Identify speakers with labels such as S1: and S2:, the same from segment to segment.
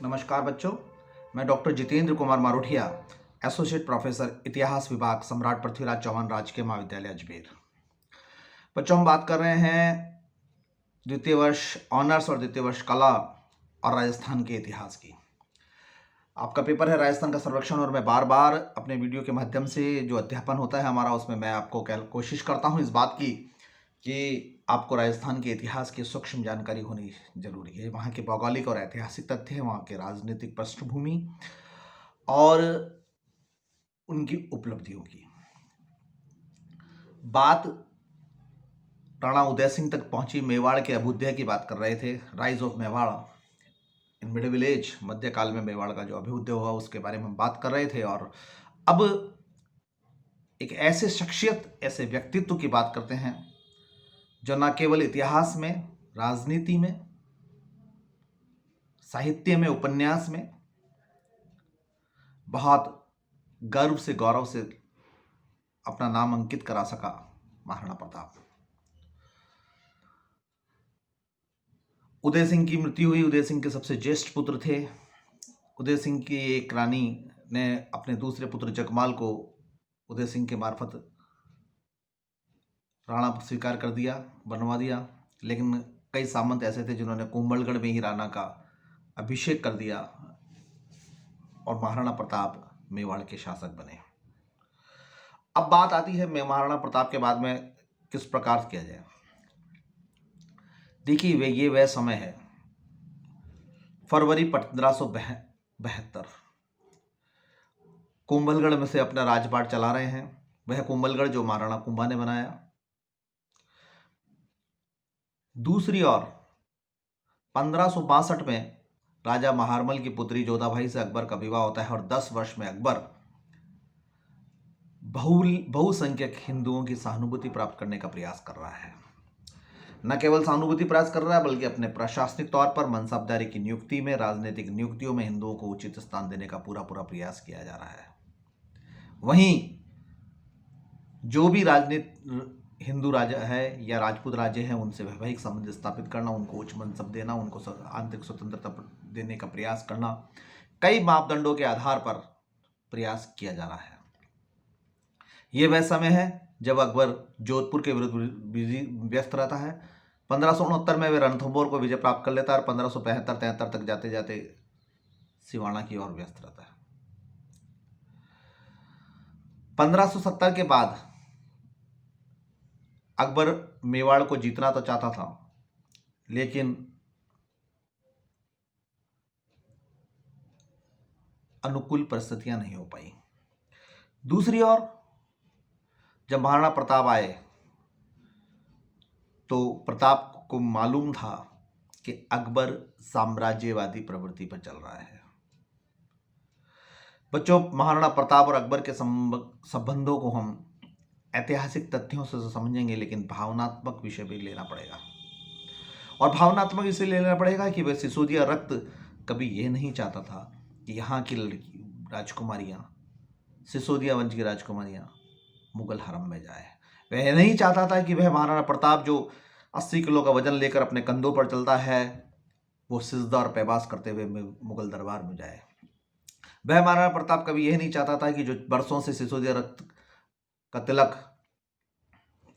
S1: नमस्कार बच्चों, मैं doctor Jitendra Kumar Marothia, associate professor इतिहास विभाग, सम्राट पृथ्वीराज चौहान राजकीय महाविद्यालय अजमेर। बच्चों, हम बात कर रहे हैं द्वितीय वर्ष ऑनर्स और द्वितीय वर्ष कला और राजस्थान के इतिहास की। आपका पेपर है राजस्थान का सर्वेक्षण और मैं बार बार अपने वीडियो के माध्यम से जो अध्यापन होता है हमारा, उसमें मैं आपको कोशिश करता हूँ इस बात की कि आपको राजस्थान के इतिहास की सूक्ष्म जानकारी होनी जरूरी है। वहाँ के भौगोलिक और ऐतिहासिक तथ्य, वहाँ के राजनीतिक पृष्ठभूमि और उनकी उपलब्धियों की बात राणा उदय सिंह तक पहुंची। मेवाड़ के अभ्युदय की बात कर रहे थे, rise of Mewar in middle age, मध्यकाल में मेवाड़ का जो अभ्युदय हुआ उसके बारे में हम बात कर रहे थे। और अब एक ऐसे शख्सियत, ऐसे व्यक्तित्व की बात करते हैं जो न केवल इतिहास में, राजनीति में, साहित्य में, उपन्यास में बहुत गर्व से, गौरव से अपना नाम अंकित करा सका, महाराणा प्रताप। उदय सिंह की मृत्यु हुई। उदय सिंह के सबसे ज्येष्ठ पुत्र थे। उदय सिंह की एक रानी ने अपने दूसरे पुत्र जगमाल को उदय सिंह के मार्फत राणा स्वीकार कर दिया, बनवा दिया। लेकिन कई सामंत ऐसे थे जिन्होंने कुंभलगढ़ में ही राणा का अभिषेक कर दिया और महाराणा प्रताप मेवाड़ के शासक बने। अब बात आती है महाराणा प्रताप के बाद में किस प्रकार किया जाए। देखिए, ये वह समय है, फरवरी 1572, कुंभलगढ़ में से अपना राजपाट चला रहे हैं। वह कुंभलगढ़ जो महाराणा कुंभा ने बनाया। दूसरी ओर 1562 में राजा महारमल की पुत्री जोधाबाई से अकबर का विवाह होता है और 10 वर्ष में अकबर बहुसंख्यक हिंदुओं की सहानुभूति प्राप्त करने का प्रयास कर रहा है। न केवल सहानुभूति प्रयास कर रहा है बल्कि अपने प्रशासनिक तौर पर मनसबदारी की नियुक्ति में, राजनीतिक नियुक्तियों में हिंदुओं को उचित स्थान देने का पूरा प्रयास किया जा रहा है। वहीं जो भी हिंदू राजा है या राजपूत राज्य है, उनसे वैवाहिक संबंध स्थापित करना, उनको उच्च मनसब देना, उनको आंतरिक स्वतंत्रता देने का प्रयास करना, कई मापदंडों के आधार पर प्रयास किया जा रहा है। यह वह समय है जब अकबर जोधपुर के विरुद्ध व्यस्त रहता है। 1569 में वे रणथंभौर को विजय प्राप्त कर लेता है और 1575-73 तक जाते जाते सिवाना की ओर व्यस्त रहता है। 1570 के बाद अकबर मेवाड़ को जीतना तो चाहता था, लेकिन अनुकूल परिस्थितियां नहीं हो पाई। दूसरी ओर जब महाराणा प्रताप आए तो प्रताप को मालूम था कि अकबर साम्राज्यवादी प्रवृत्ति पर चल रहा है। बच्चों, महाराणा प्रताप और अकबर के संबंधों को हम ऐतिहासिक तथ्यों से समझेंगे, लेकिन भावनात्मक विषय भी लेना पड़ेगा। और भावनात्मक इसलिए लेना पड़ेगा कि वह सिसोदिया रक्त कभी यह नहीं चाहता था कि यहाँ की लड़की राजकुमारियाँ, सिसोदिया वंश की राजकुमारियाँ मुगल हरम में जाए। वह नहीं चाहता था कि वह महाराणा प्रताप जो 80 किलो का वजन लेकर अपने कंधों पर चलता है, वो सिजदा और पैबास करते हुए मुगल दरबार में जाए। वह महाराणा प्रताप कभी यह नहीं चाहता था कि जो बरसों से सिसोदिया रक्त का तिलक,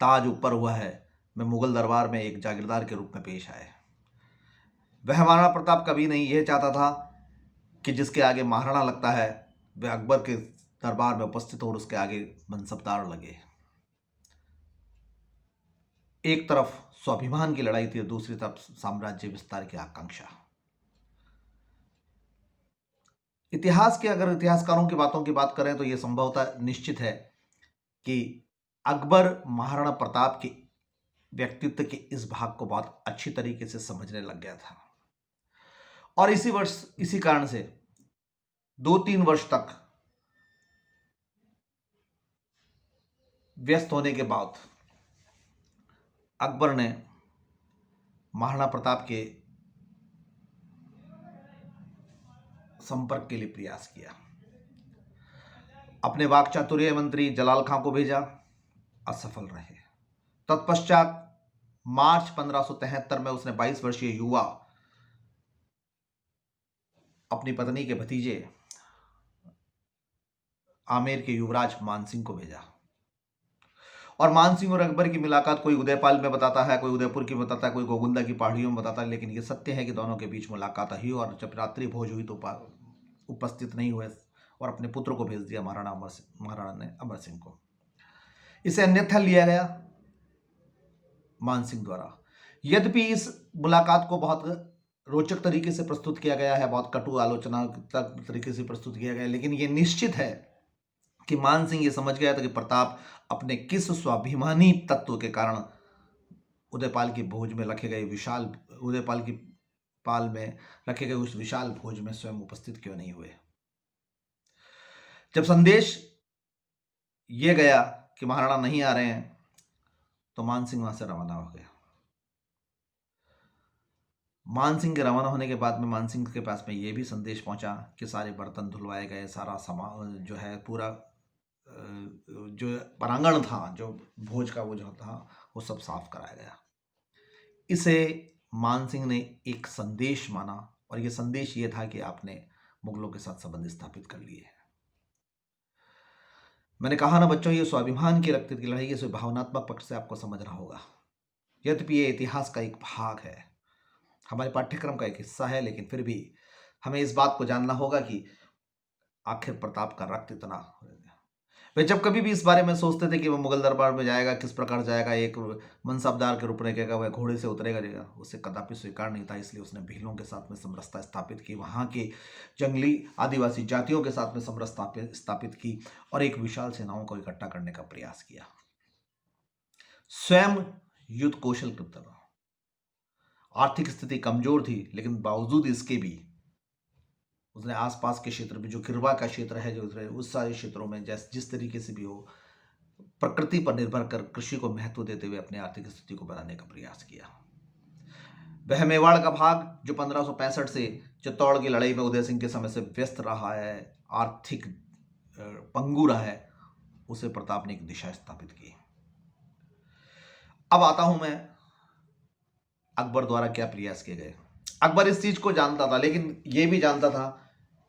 S1: ताज ऊपर हुआ है, मैं मुगल दरबार में एक जागीरदार के रूप में पेश आए। वह महाराणा प्रताप कभी नहीं यह चाहता था कि जिसके आगे महाराणा लगता है वह अकबर के दरबार में उपस्थित हो और उसके आगे मनसबदार लगे। एक तरफ स्वाभिमान की लड़ाई थी, दूसरी तरफ साम्राज्य विस्तार की आकांक्षा। इतिहास के, अगर इतिहासकारों की बातों की बात करें तो यह संभवतः निश्चित है कि अकबर महाराणा प्रताप के व्यक्तित्व के इस भाग को बहुत अच्छी तरीके से समझने लग गया था। और इसी कारण से 2-3 वर्ष तक व्यस्त होने के बाद अकबर ने महाराणा प्रताप के संपर्क के लिए प्रयास किया। अपने वाक्चातुर्य मंत्री जलाल खां को भेजा, असफल रहे। तत्पश्चात मार्च 1573 में उसने 22 वर्षीय युवा अपनी पत्नी के भतीजे आमेर के युवराज मान सिंह को भेजा। और मान सिंह और अकबर की मुलाकात कोई उदयपाल में बताता है, कोई उदयपुर की बताता है, कोई गोगुंदा की पहाड़ियों में बताता है, लेकिन ये सत्य है कि दोनों के बीच मुलाकात हुई और जब रात्रि भोज हुई तो उपस्थित नहीं हुए और अपने पुत्र को भेज दिया महाराणा ने अमर सिंह को। इसे अन्यथा लिया गया मान सिंह द्वारा। यद्यपि इस मुलाकात को बहुत रोचक तरीके से प्रस्तुत किया गया है, बहुत कटु आलोचना तरीके से प्रस्तुत किया गया है, लेकिन यह निश्चित है कि मान सिंह ये समझ गया था कि प्रताप अपने किस स्वाभिमानी तत्व के कारण उदयपाल की भोज में रखे गए उदयपाल की पाल में रखे गए उस विशाल भोज में स्वयं उपस्थित क्यों नहीं हुए। जब संदेश ये गया कि महाराणा नहीं आ रहे हैं तो मान सिंह वहां से रवाना हो गया। मान सिंह के रवाना होने के बाद में मान सिंह के पास में ये भी संदेश पहुंचा कि सारे बर्तन धुलवाए गए, सारा सामान जो है पूरा जो प्रांगण था, जो भोज का वो जो था, वो सब साफ कराया गया। इसे मान सिंह ने एक संदेश माना और ये संदेश ये था कि आपने मुगलों के साथ संबंध स्थापित कर लिए हैं। मैंने कहा ना बच्चों, ये स्वाभिमान की रक्त की लड़ाई, ये भावनात्मक पक्ष से आपको समझना होगा। यद्यपि ये इतिहास का एक भाग है, हमारे पाठ्यक्रम का एक हिस्सा है, लेकिन फिर भी हमें इस बात को जानना होगा कि आखिर प्रताप का रक्त इतना। वे जब कभी भी इस बारे में सोचते थे कि वह मुगल दरबार में जाएगा, किस प्रकार जाएगा, एक मनसबदार के रूप में रहेगा, वह घोड़े से उतरेगा जाएगा, उसे कदापि स्वीकार नहीं था। इसलिए उसने भीलों के साथ में समरसता स्थापित की, वहाँ के जंगली आदिवासी जातियों के साथ में समरसता स्थापित की और एक विशाल सेनाओं को इकट्ठा करने का प्रयास किया। स्वयं युद्ध कौशल की तरह, आर्थिक स्थिति कमजोर थी, लेकिन बावजूद इसके भी उसने आसपास के क्षेत्र में, जो गिरवा का क्षेत्र है, जो उस सारे क्षेत्रों में जिस तरीके से भी हो, प्रकृति पर निर्भर कर कृषि को महत्व देते हुए अपनी आर्थिक स्थिति को बनाने का प्रयास किया। वह मेवाड़ का भाग जो 1565 से चित्तौड़ की लड़ाई में उदय सिंह के समय से व्यस्त रहा है, आर्थिक पंगु रहा है, उसे प्रताप ने एक दिशा स्थापित की। अब आता हूं मैं अकबर द्वारा क्या प्रयास किए गए। अकबर इस चीज को जानता था, लेकिन यह भी जानता था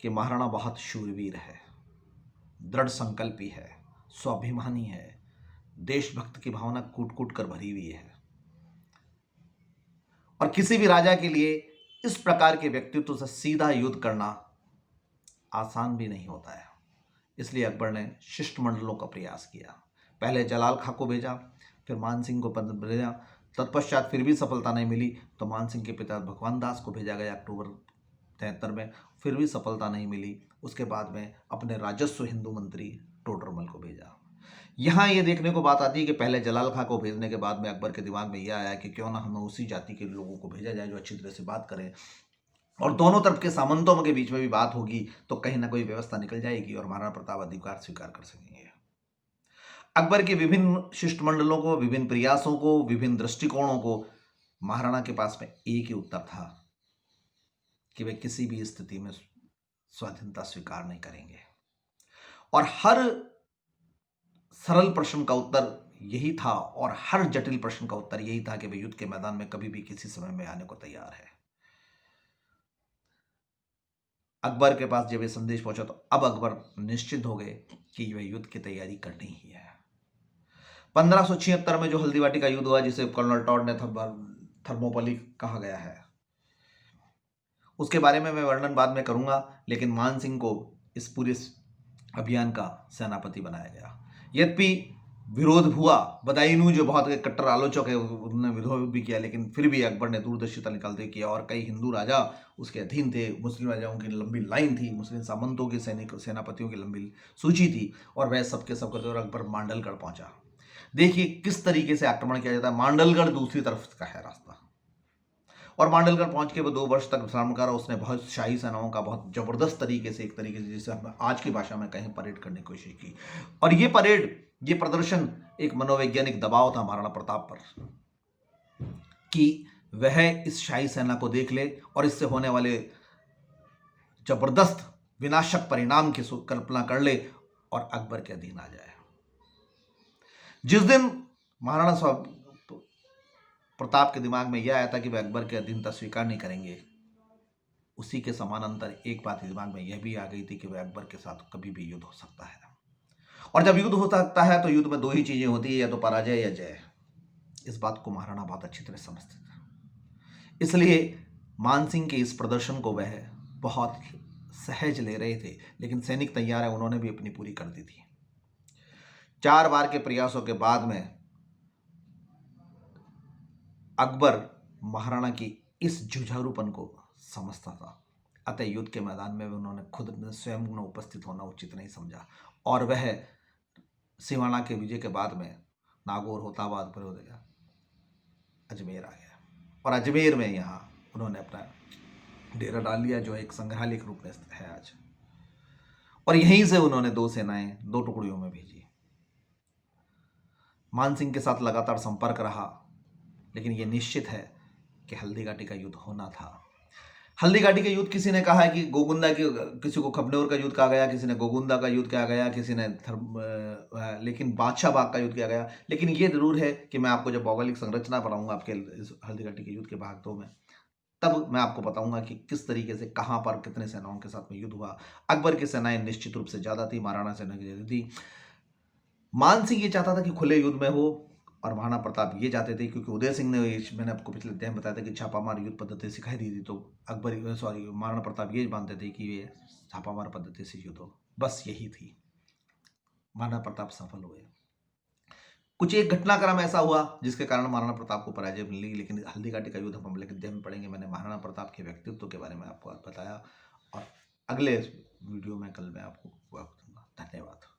S1: कि महाराणा बहुत शूरवीर है, दृढ़ संकल्पी है, स्वाभिमानी है, देशभक्त की भावना कूट कूट कर भरी हुई है और किसी भी राजा के लिए इस प्रकार के व्यक्तित्व से सीधा युद्ध करना आसान भी नहीं होता है। इसलिए अकबर ने शिष्टमंडलों का प्रयास किया। पहले जलाल खां को भेजा, फिर मान सिंह को भेजा। तत्पश्चात फिर भी सफलता नहीं मिली तो मान सिंह के पिता भगवान दास को भेजा गया अक्टूबर 73 में, फिर भी सफलता नहीं मिली। उसके बाद में अपने राजस्व हिंदू मंत्री टोडरमल को भेजा। यहाँ ये देखने को बात आती है कि पहले जलाल खां को भेजने के बाद में अकबर के दिमाग में यह आया कि क्यों ना हमें उसी जाति के लोगों को भेजा जाए जो अच्छी तरह से बात करें और दोनों तरफ के सामंतों के बीच में भी बात होगी तो कहीं ना कोई व्यवस्था निकल जाएगी और महाराणा प्रताप अधिकार स्वीकार कर सकेंगे। अकबर के विभिन्न शिष्टमंडलों को, विभिन्न प्रयासों को, विभिन्न दृष्टिकोणों को महाराणा के पास में एक ही उत्तर था कि वे किसी भी स्थिति में स्वाधीनता स्वीकार नहीं करेंगे। और हर सरल प्रश्न का उत्तर यही था और हर जटिल प्रश्न का उत्तर यही था कि वे युद्ध के मैदान में कभी भी किसी समय में आने को तैयार है। अकबर के पास जब ये संदेश पहुंचा तो अब अकबर निश्चित हो गए कि वह युद्ध की तैयारी करनी ही है। 1576 में जो हल्दीवाटी का युद्ध हुआ, जिसे कर्नल टॉड ने थर्मोपली कहा गया है, उसके बारे में मैं वर्णन बाद में करूंगा, लेकिन मान सिंह को इस पूरे अभियान का सेनापति बनाया गया। यद्यपि विरोध हुआ, बदायूं जो बहुत कट्टर आलोचक है उन्होंने विरोध भी किया, लेकिन फिर भी अकबर ने दूरदर्शिता निकालते किया और कई हिंदू राजा उसके अधीन थे। मुस्लिम राजाओं की लंबी लाइन थी, मुस्लिम सामंतों के सेनापतियों की लंबी सूची थी और वह सबके सब करते और अकबर मांडलगढ़ पहुंचा। देखिए किस तरीके से आक्रमण किया जाता है। मांडलगढ़ दूसरी तरफ का है रास्ता और मांडलगढ़ पहुंच के वो 2 वर्ष तक विश्राम करा। उसने बहुत शाही सेनाओं का बहुत जबरदस्त तरीके से, एक तरीके से जिसे हम आज की भाषा में कहीं परेड करने की कोशिश की और ये परेड, ये प्रदर्शन एक मनोवैज्ञानिक दबाव था महाराणा प्रताप पर कि वह इस शाही सेना को देख ले और इससे होने वाले जबरदस्त विनाशक परिणाम की कल्पना कर ले और अकबर के अधीन आ जाए। जिस दिन महाराणा प्रताप के दिमाग में यह आया था कि वह अकबर के अधीनता स्वीकार नहीं करेंगे, उसी के समानांतर एक बात दिमाग में यह भी आ गई थी कि वह अकबर के साथ कभी भी युद्ध हो सकता है, और जब युद्ध हो सकता है तो युद्ध में दो ही चीजें होती है, या तो पराजय या जय। इस बात को महाराणा बहुत अच्छी तरह समझते थे, इसलिए मानसिंह के इस प्रदर्शन को वह बहुत सहज ले रहे थे। लेकिन सैनिक तैयार है, उन्होंने भी अपनी पूरी कर दी थी। 4 बार के प्रयासों के बाद में अकबर महाराणा की इस जुझारूपन को समझता था, अतः युद्ध के मैदान में उन्होंने खुद स्वयं न उपस्थित होना उचित नहीं समझा, और वह सिवाना के विजय के बाद में नागौर होता हुआ अजमेर आ गया, और अजमेर में यहाँ उन्होंने अपना डेरा डाल लिया, जो एक संग्रहालय के रूप में है आज। और यहीं से उन्होंने 2 सेनाएं 2 टुकड़ियों में भेजी। मानसिंह के साथ लगातार संपर्क रहा, लेकिन यह निश्चित है कि हल्दी घाटी का युद्ध होना था। हल्दी घाटी का युद्ध किसी ने कहा है कि गोगुंदा की, किसी को खबनौर का युद्ध कहा गया, किसी ने गोगुंदा का युद्ध कहा गया, किसी ने लेकिन बादशाह बाग का युद्ध किया गया। लेकिन ये जरूर है कि मैं आपको जब भौगोलिक संरचना पढ़ाऊंगा आपके इस हल्दी घाटी के युद्ध के भाग 2 में, तब मैं आपको बताऊंगा कि किस तरीके से कहां पर कितने सेनाओं के साथ में युद्ध हुआ। अकबर की सेनाएं निश्चित रूप से ज्यादा थी, महाराणा सेना की ज्यादा थी। मानसिंह ये चाहता था कि खुले युद्ध में हो, और महाराणा प्रताप ये चाहते थे, क्योंकि उदय सिंह ने, मैंने आपको पिछले अध्याय में बताया था कि छापामार युद्ध पद्धति सिखाई दी थी, तो महाराणा प्रताप ये मानते थे कि ये छापामार पद्धति से युद्ध हो। बस यही थी। महाराणा प्रताप सफल हुए। कुछ एक घटनाक्रम ऐसा हुआ जिसके कारण महाराणा प्रताप को पराजय मिली, लेकिन हल्दी घाटी का युद्ध हम अगले अध्याय में पढ़ेंगे। मैंने महाराणा प्रताप के व्यक्तित्व के बारे में आपको बताया, और अगले वीडियो में कल मैं आपको दूंगा। धन्यवाद।